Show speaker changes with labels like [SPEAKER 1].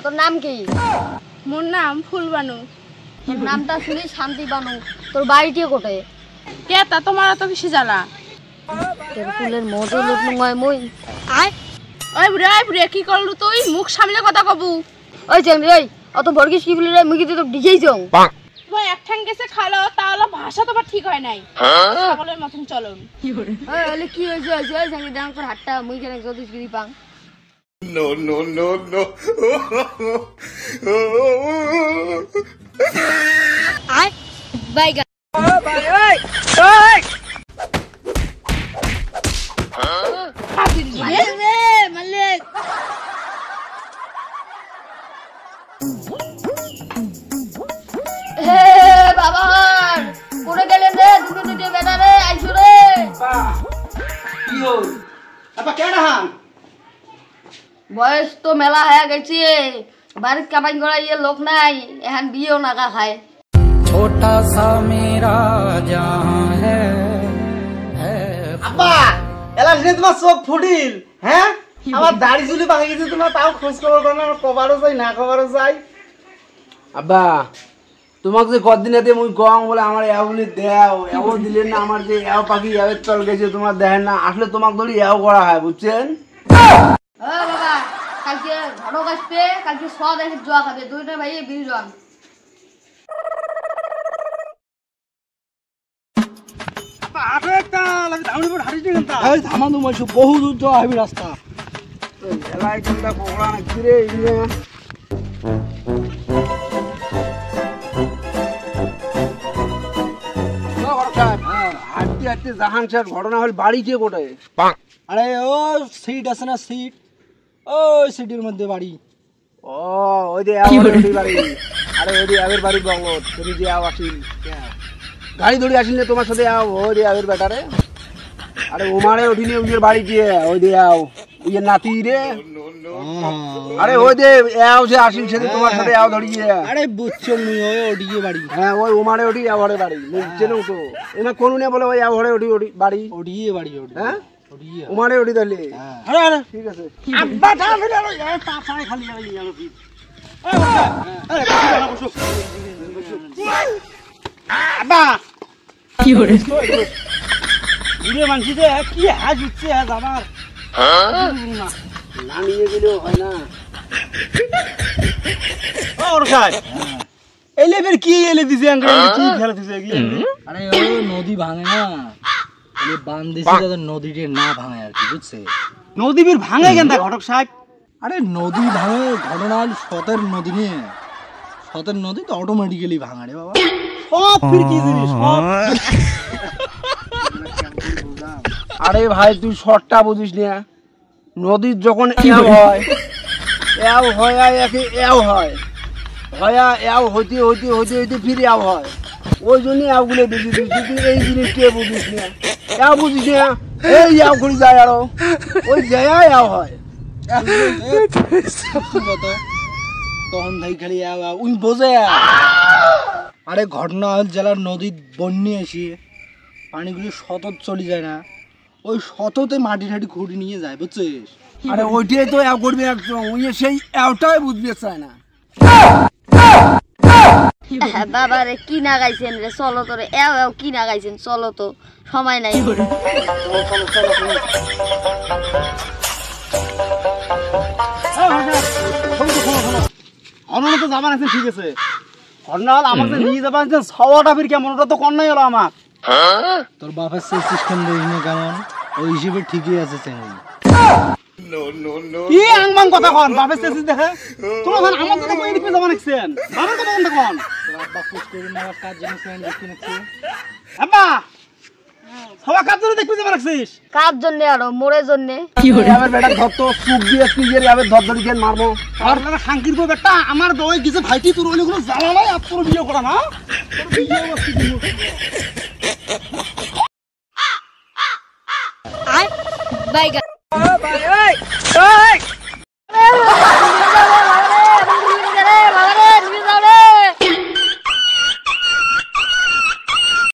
[SPEAKER 1] তোর নাম কি?
[SPEAKER 2] মোর নাম ফুলবানু।
[SPEAKER 1] তোর নামটা শুনি শান্তি বানু। তোর বাড়িটি কোটে?
[SPEAKER 2] কে তা তোমার তো কিছু জ্বালা?
[SPEAKER 1] তোর ফুলের মতো লোক নয় মই।
[SPEAKER 2] ওই বুড়ে কি করলু তুই? মুখ সামলে কথা কবু।
[SPEAKER 1] ওই চেংড়ি ওই অত বর্গিস কি বলি রে? মুখি তো ডিজেই যাও।
[SPEAKER 2] তুই এক ঠ্যাং গেছে খালো তাহলে ভাষা তোমার ঠিক হয় নাই। ছাগলের মতন চলো।
[SPEAKER 1] কি করে? ওই বলে কি হইছে হইছে ওই চেংড়ি ডাং করে হাতটা মুই কেন জদিস গিরি পাং।
[SPEAKER 3] No, no, no, no.
[SPEAKER 1] আয় বাইগা।
[SPEAKER 4] ভাই ওই ওই
[SPEAKER 1] মালিক হে বাবা কোনে গেলেন রে? দুটো বেটা রে আইছো রে।
[SPEAKER 4] কি হল আপা কেডা হান?
[SPEAKER 1] বয়স তো মেলা হয়ে গেছে, বাড়ির কামাই করা ইয়ে লোক নাই, এখন বিয়েও নাকা খায়।
[SPEAKER 5] छोटा सा मेरा जहां है
[SPEAKER 4] আপা এলা শুনে তোমার চোখ ফুটিল। হ্যাঁ আমার দাড়ি চুলি পাকে গেছে, তোমার তাও খোঁজ খবর করে না। কবারও যাই না কবারও যাই।
[SPEAKER 6] আব্বা তোমাকে যে কদিনে দিয়ে মুই গং বলে আমার এগুলি দেও এও দিলেন না, আমার যে এও পাখি এও চল গেছে তোমার দেখেন না, আসলে তোমাকে ধরি এও করা হয় বুঝছেন?
[SPEAKER 1] বাবা কালকে ঘরও আসবে, কালকে স দেখে জোয়া খাবে, দুইটা ভাই বিজন।
[SPEAKER 6] থামা তুমি বহু দূর যাওয়া হবে রাস্তা এলাই কোনটা কোকড়া নাকি রে? হাঁটতে হাঁটতে জাহান স্যার ঘটনা হল বাড়ি কে কোটায়?
[SPEAKER 4] আরে ও সিট আছে না সিট, ওই সিটের মধ্যে বাড়ি।
[SPEAKER 6] ও ওই যে এওয়ার বাড়ি। আরে ওই যে এওয়ার বাড়ি বঙ্গত তুমি যে আও আসিল গাড়ি ধরে আসিল তোমার সাথে আও ওই যে এওয়ার বেটারে। আরে ওমারে ওঠিনে ওই বাড়ি দিয়ে ওই যে আও ওই যে নাতি রে। আরে ওই যে এও যে আসিল সেদিন তোমার সাথে আও ধরিয়ে।
[SPEAKER 4] আরে বুঝছো মুই ওই ওডিয়ে বাড়ি।
[SPEAKER 6] হ্যাঁ ওই ওমারে ওঠি এওয়ারে বাড়ি বুঝছেন তো? এনা কোন না বলে ওই এওয়ারে ওঠি ওঠি বাড়ি
[SPEAKER 4] ওডিয়ে বাড়ি।
[SPEAKER 6] হ্যাঁ ওমারে ওঠি তাহলে।
[SPEAKER 4] আরে আরে
[SPEAKER 6] ঠিক আছে
[SPEAKER 4] আব্বা তা ফেলে ওই পা পায়ে খালি যাবে যাবে ফির। আরে বসো আব্বা
[SPEAKER 5] কি করে
[SPEAKER 4] বুড়ে মানছি যে কি হাজ উঠছে হাজ আমার।
[SPEAKER 6] না নিয়ে গেলেও হয় না।
[SPEAKER 4] ওর খায় এলে ফের কি এলে দিছে আঙ্কেল কি ফেলে দিছে কি?
[SPEAKER 5] আরে ও নদী ভাঙে না, এই বাঁধ দিছে যাতে নদীতে না ভাঙে আর কি বুঝছে?
[SPEAKER 4] নদী বীর ভাঙে কেন তা ঘটক সাহেব?
[SPEAKER 5] আরে নদী ভাঙে ঘটনা হল সতের নদী নিয়ে, সতের নদী তো অটোমেটিক্যালি ভাঙা রে বাবা।
[SPEAKER 4] সব ফির কি জিনিস সব।
[SPEAKER 6] আরে ভাই তুই শর্টটা বুঝিস না, নদীর যখন এও হয় এও হয় একে এও হয় হয়া এও হইতে হইতে হইতে হইতে ফিরে এও হয়, ওই জন্য এওগুলো বেশি দিচ্ছি। তুই এই জিনিসটা বুঝিস না, এও বুঝিস না, এই এও করে যায় আরো ওই যায় এও হয়।
[SPEAKER 5] তখন তাই খালি উই বোঝে। আরে ঘটনা হল জেলার নদীর বন্যে এসে পানিগুলি শতত চলে যায় না, ওই শততে মাটি ঠাটি খুঁড়ি নিয়ে যায় বুঝছিস?
[SPEAKER 6] আরে ওইটাই তো এও করবে একদম, ওই সেই এওটাই বুঝতে চায় না।
[SPEAKER 1] বাবা রে কি না গাইছেন রে? চলো তো রে, এও এও কি না গাইছেন, চলো তো, সময় নাই।
[SPEAKER 4] অন্য তো যাবার আছে ঠিক আছে, ঘটনা হল আমাকে নিয়ে যাবার আছে সওয়াটা ফির কেমন ওটা তো কন্যাই হলো আমার।
[SPEAKER 5] তোর বাপের সেই সিস্টেম দেখিনি কেমন, ওই হিসেবে ঠিকই আছে চেঙ্গি।
[SPEAKER 3] No, no, no.
[SPEAKER 4] কি আংবাং কথা কন বাপের চেষ্টা দেখে তোমার ধন আমার কথা কই দিতে যাবার নাকছেন বাবার কথা কোনটা কন?
[SPEAKER 5] বাবা পুশ করে নেওয়ার কাজ জানিস না দেখতে নাকি?
[SPEAKER 4] আব্বা সবা কাজ ধরে দেখতে যাবার নাকছিস?
[SPEAKER 1] কার জন্য আরো মোরের জন্য?
[SPEAKER 6] আমার বেটা ধর তো চুপ দিয়ে নিজের আবে ধর ধরি কেন মারবো?
[SPEAKER 4] আর না শাঙ্কির বউ বেটা আমার দই কিছু ভাইটি তোর ওইগুলো জ্বালা নাই আর তোর বিয়ে করা না তোর বিয়ে বসতি দিমু।
[SPEAKER 1] আয় বাইগা।
[SPEAKER 4] ভাই